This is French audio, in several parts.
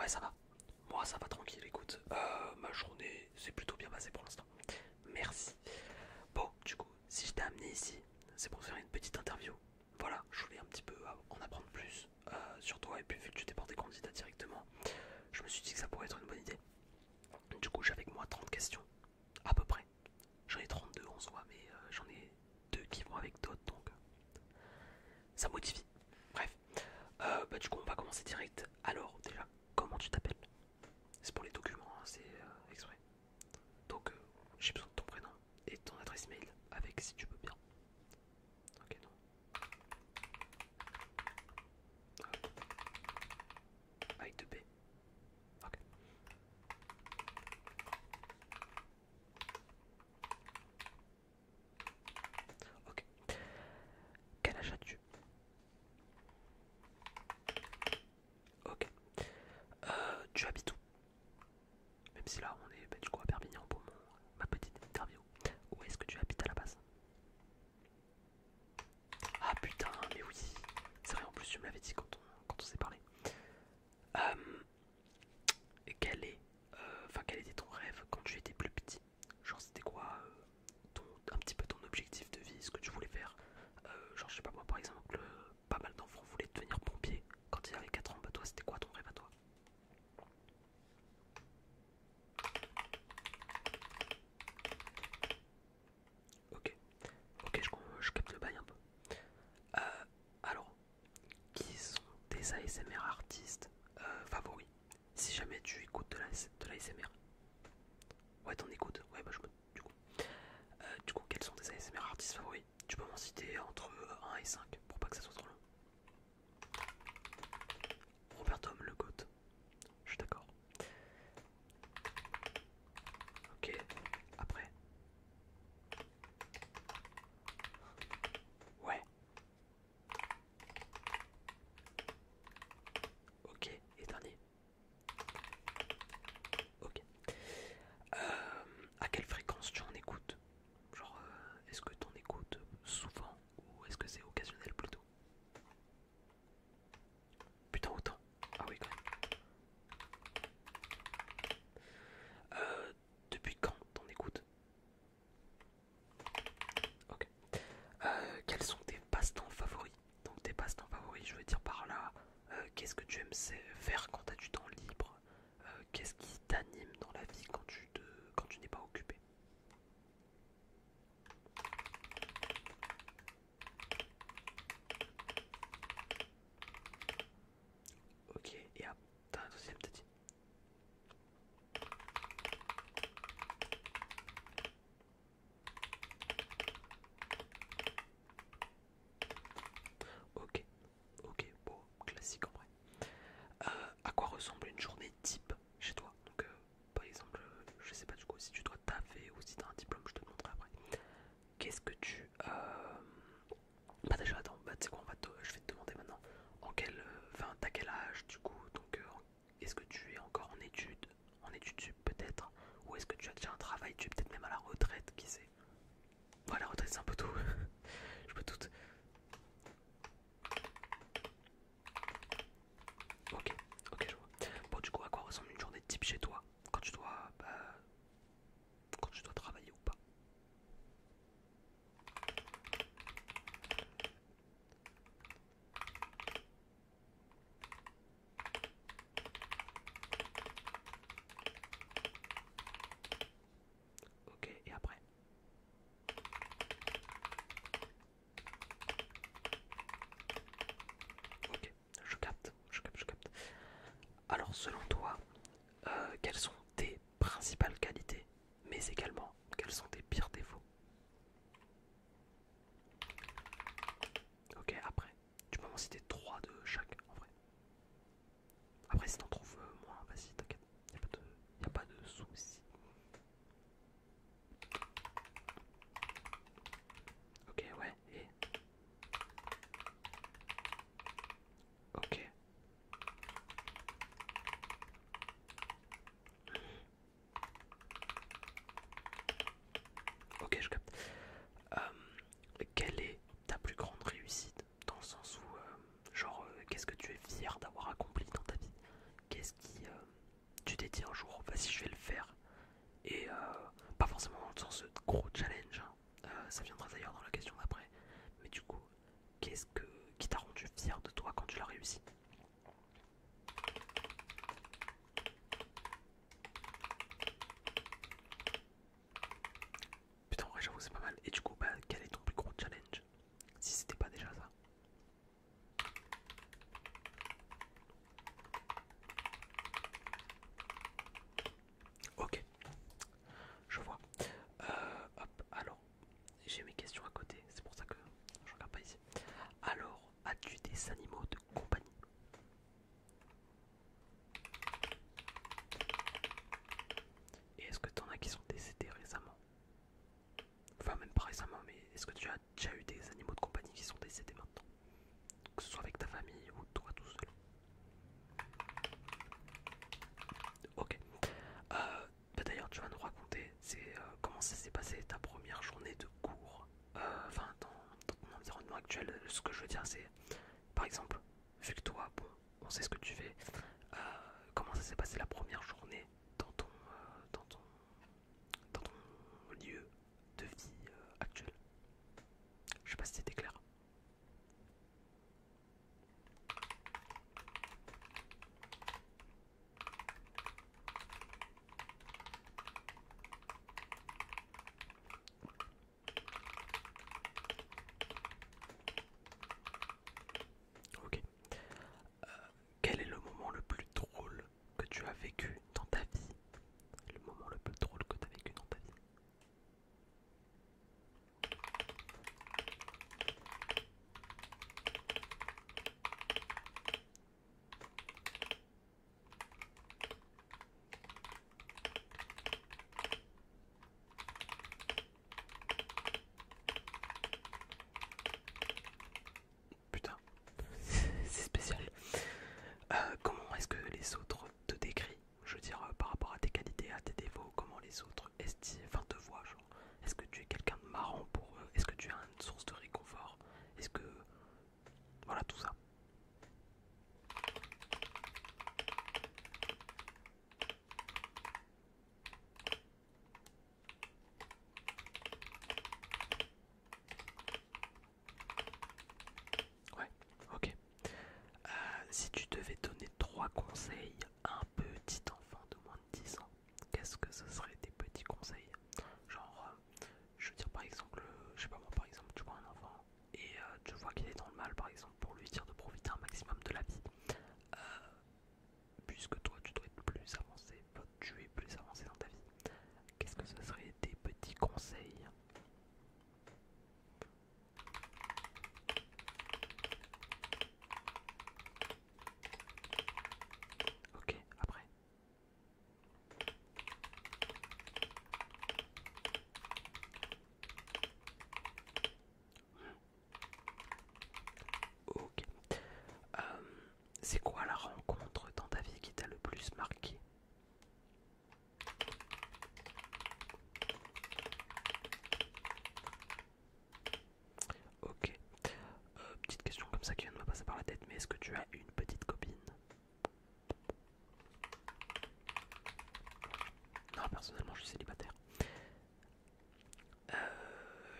Ouais, ça va. Moi, ça va tranquille, écoute. Ma journée s'est plutôt bien passée pour l'instant. Merci. Bon, du coup, si je t'ai amené ici, c'est pour faire une petite interview. Voilà, je voulais un petit peu en apprendre plus sur toi, et puis vu que tu t'es porté candidat directement, je me suis dit que ça pourrait être une bonne idée. Du coup, j'ai avec moi 30 questions, à peu près. J'en ai 32 en soi, mais j'en ai deux qui vont avec d'autres, donc ça modifie. Bref, du coup, on va commencer direct. Alors, déjà, comment tu t'appelles? C'est pour les documents, hein, c'est exprès. Donc, j'ai besoin de ton prénom et ton adresse mail avec, si tu veux bien. Ok, non. Avec deux P. Ok. Ok. Quel âge as-tu? Ok. Tu habites où? Même si là, on est du coup à Perpignan pour ma petite interview. Où est-ce que tu habites à la base? Ah putain, mais oui. C'est vrai, en plus, tu me l'avais dit quand on s'est parlé. Euh, quel est, quel était ton rêve quand tu étais plus petit? Genre, c'était quoi un petit peu ton objectif de vie, ce que tu voulais faire? Genre, je sais pas moi, par exemple, pas mal d'enfants voulaient devenir pompier quand ils avaient 4 ans. Bah, toi, c'était quoi ton rêve à toi? Ok, ok, je capte le bail un peu. Alors, qui sont tes ASMR artistes favoris? Si jamais tu écoutes de l'ASMR. Ouais, t'en écoutes? Ouais, bah, du coup, quels sont tes ASMR artistes favoris? Tu peux m'en citer entre 1 et 5 pour pas que ça soit trop long. Robert Tom, le GOAT. Je suis d'accord. Ok, après. Ouais, ok. Et dernier. Ok. À quelle fréquence tu en écoutes? Genre, est-ce que tu en écoutes souvent ou est-ce que c'est occasionnel plutôt? Putain, autant. Ah oui, quand même. Depuis quand t'en écoutes? Ok. Quels sont tes passe-temps favoris? Donc, tes passe-temps favoris, je veux dire par là, qu'est-ce que tu aimes faire quand t'as du temps libre? Qu'est-ce qui t'anime dans la vie quand tu n'es pas occupé? Ok, et t'as un deuxième, t'as dit? Ok, ok, bon, classique en vrai. À quoi ressemble une journée type chez toi? Donc, par exemple, je sais pas du coup si tu dois taffer ou si t'as un diplôme, je te le montrerai après. Qu'est-ce que tu. Bah, déjà, attends, bah, tu sais quoi, je vais te demander maintenant. Enfin, t'as quel âge du coup? Donc, est-ce que tu es encore en études sup peut-être? Ou est-ce que tu as déjà un travail? Tu es peut-être même à la retraite, qui sait? Ouais, la retraite, c'est un peu tôt. Je me doute. Ok, ok, je vois. Bon, du coup, à quoi ressemble une journée type chez toi? Quand tu dois travailler ou pas? Ok, et après? Ok, je capte. Alors, selon toi, quelles sont tes principales qualités, mais également quels sont tes pires défauts? Ok, après, tu peux m'en citer 3 de chaque en vrai. Après, si t'en trouves moins, vas-y, t'inquiète, y a pas de soucis. Ok, ouais, et. Ok, ok, je capte. Quelle est ta plus grande réussite? Dans le sens où, qu'est-ce que tu es fier d'avoir accompli dans ta vie? Qu'est-ce qui dit un jour, vas-y, je vais le faire. Et pas forcément dans le sens de gros challenge, hein. Ça viendra d'ailleurs dans la question d'après. Mais du coup, qu'est-ce que qui t'a rendu fier de toi quand tu l'as réussi? Putain, en vrai, j'avoue, c'est pas mal. Et du coup, bah, quel est ton plus gros challenge? Si c'était pas déjà ça. Ok, je vois. Hop, alors, j'ai mes questions à côté, c'est pour ça que je regarde pas ici. Alors, as-tu des animaux de compagnie? Et est-ce que t'en as qui sont décédés récemment? Enfin, même pas récemment, mais est-ce que tu as déjà eu des animaux de compagnie qui sont décédés maintenant? Que ce soit avec ta famille ou toi tout seul. Ok. Euh, Bah d'ailleurs, tu vas nous raconter comment ça s'est passé ta première journée de cours. Enfin, dans ton environnement actuel. Ce que je veux dire, c'est par exemple, vu que toi, bon, on sait ce que tu fais, euh, comment ça s'est passé la première journée dans ton lieu de vie actuel? Je sais pas si c'était clair. Ok. Quel est le moment le plus drôle que tu as vécu dans ta vie? Le moment le plus drôle que tu as vécu dans ta vie? Putain, c'est spécial. Comment est-ce que les autres te décrivent? Je veux dire, par rapport à tes qualités, à tes défauts, comment les autres enfin, te voient, genre. Est-ce que tu es quelqu'un de marrant pour eux? Est-ce que tu as une source de réconfort? Est-ce que... Voilà, tout ça. Ouais, ok. Si tu devais donner trois conseils à un petit enfant de moins de 10 ans, qu'est-ce que ce serait tes petits conseils? Genre, je veux dire par exemple, je sais pas moi, par exemple, tu vois un enfant et tu vois qu'il est dans le mal, par exemple, pour lui dire de profiter un maximum de la vie. Euh, Puisque toi tu dois être plus avancé, enfin, tu es plus avancé dans ta vie, qu'est-ce que ce serait tes petits conseils? Ok, après. Ok. Euh, c'est quoi la rencontre dans ta vie qui t'a le plus marqué? Ok. Petite question comme ça qui vient de me passer par la tête, mais est-ce que tu as une petite copine? Non, personnellement, je suis célibataire.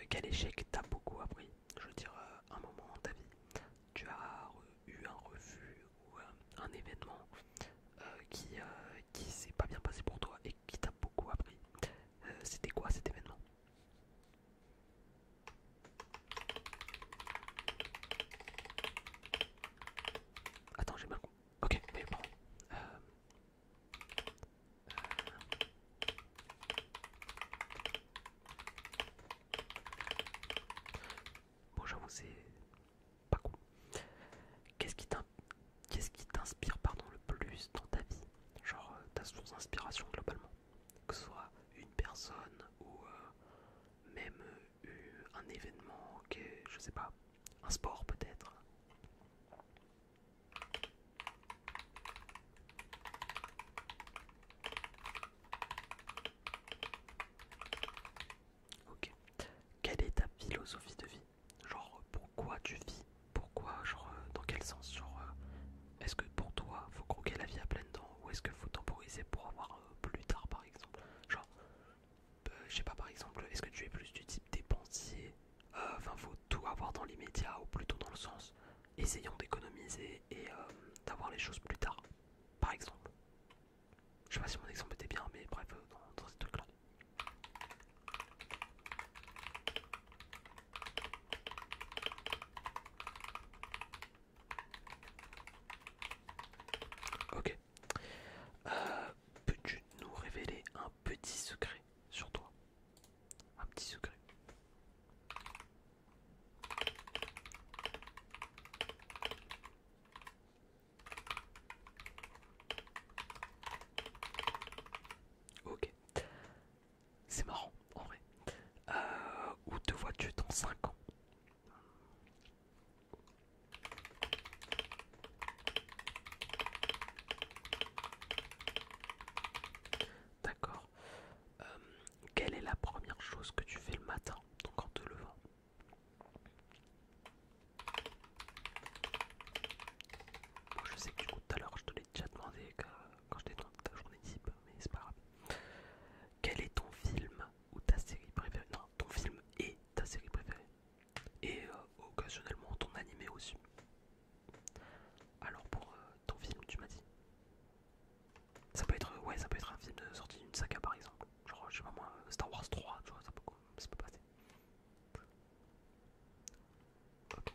Quel échec t'a beaucoup appris? Je veux dire, un moment dans ta vie, tu as eu un refus ou un événement qui s'est pas bien passé pour toi et qui t'a beaucoup appris. C'était quoi cet événement? Attends, j'ai mal compris. Ok, mais bon. Euh, bon, j'avoue, c'est pas cool. Qu'est-ce qui t'in- Qu'est-ce qui t'inspire pardon, le plus dans ta vie? Genre ta source d'inspiration globalement. Que ce soit une personne ou même un événement, je sais pas, un sport peut-être. Ok. Quelle est ta philosophie de vie? Genre pourquoi tu vis? Pourquoi, genre dans quel sens? Genre est-ce que pour toi faut croquer la vie à pleines dents ou est-ce qu'il faut temporiser pour avoir je sais pas, par exemple, est-ce que tu es plus du type dépensier, enfin faut tout avoir dans l'immédiat, ou plutôt dans le sens essayons d'économiser et d'avoir les choses plus tard, par exemple. Je sais pas si mon exemple était bien, mais bref, dans ces trucs là. Ok. Peux-tu nous révéler un petit secret sur toi? Un petit secret. Ok. C'est marrant, en vrai. Où te vois-tu dans 5 ans? D'accord. Euh, Quelle est la première chose que tu fais le matin, donc en te levant? Bon, je sais que du coup tout à l'heure je te l'ai déjà demandé quand je t'ai demandé ta journée type, mais c'est pas grave. Quel est ton film ou ta série préférée? Non, ton film et ta série préférée. Et occasionnellement ton animé aussi. Alors pour ton film, tu m'as dit. Ça peut être, ouais, ça peut être un film sorti d'une saga par exemple. Genre, je sais pas moi, Star Wars 3, tu vois, ça peut passer. Ok.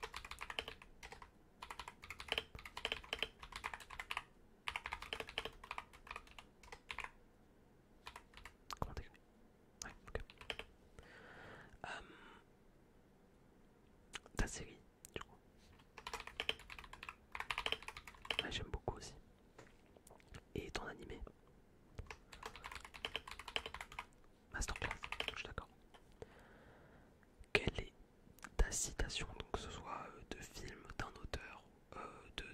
Comment t'écris? Ouais, ok. Euh, Ta série, du coup. Ouais, j'aime beaucoup aussi. Et ton animé? Masterclass, je suis d'accord. Quelle est ta citation, donc que ce soit de film, d'un auteur,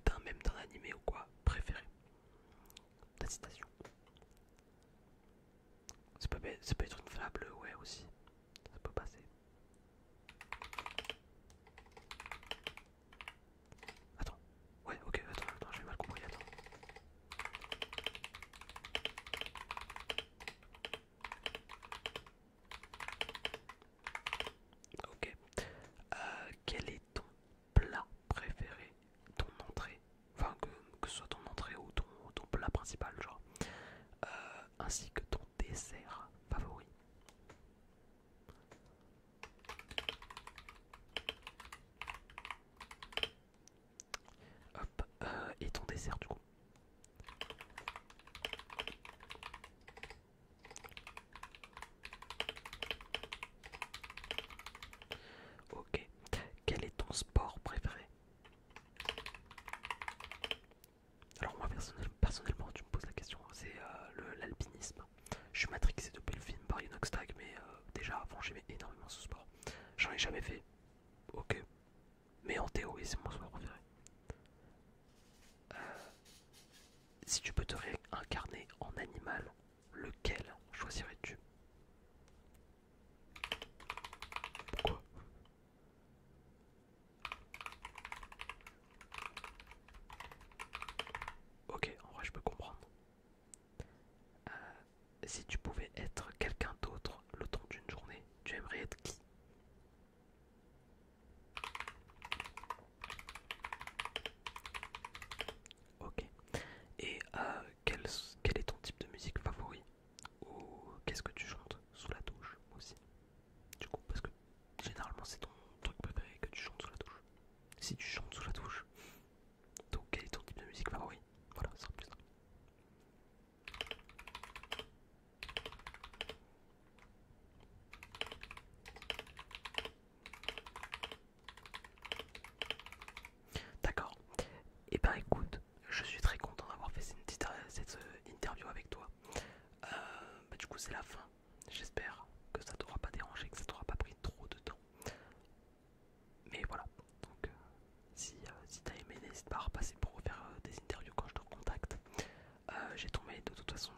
d'un même d'un animé ou quoi, préféré? Ta citation. Ça peut être une fable, ouais aussi. Ça peut passer. Attends. Ouais, ok, attends, j'ai mal compris, attends. Ok. Quel est ton plat préféré? Ton entrée? Enfin, que ce soit ton entrée ou ton plat principal, genre. Ainsi que ton dessert favori. Hop. Et ton dessert, du coup. Ok. Quel est ton sport préféré? Alors moi personnellement tu me poses la question, c'est l'alpinisme. Je suis matrixé depuis le film par Inoxtag, mais déjà avant j'aimais énormément ce sport. J'en ai jamais fait, ok, mais en théorie c'est mon sport préféré. Si tu peux te réincarner en animal, lequel choisirais-tu? Pourquoi? Ok, en vrai je peux comprendre. Si tu pouvais être quelqu'un d'autre le temps d'une journée, tu aimerais être qui? Ok. Et quel est ton type de musique favori? Ou qu'est-ce que tu chantes sous la douche aussi? Du coup, parce que généralement c'est ton truc préféré que tu chantes sous la douche. Si tu chantes sous la douche, donc quel est ton type de musique favori? Voilà, ça sera plus simple. D'accord. Et ben écoute, je suis très content d'avoir fait cette interview avec toi. Du coup c'est la fin. J'espère que ça t'aura pas dérangé, que ça t'aura pas pris trop de temps. Mais voilà, donc si t'as aimé, n'hésite pas à repasser pour refaire des interviews quand je te recontacte. J'ai ton mail de toute façon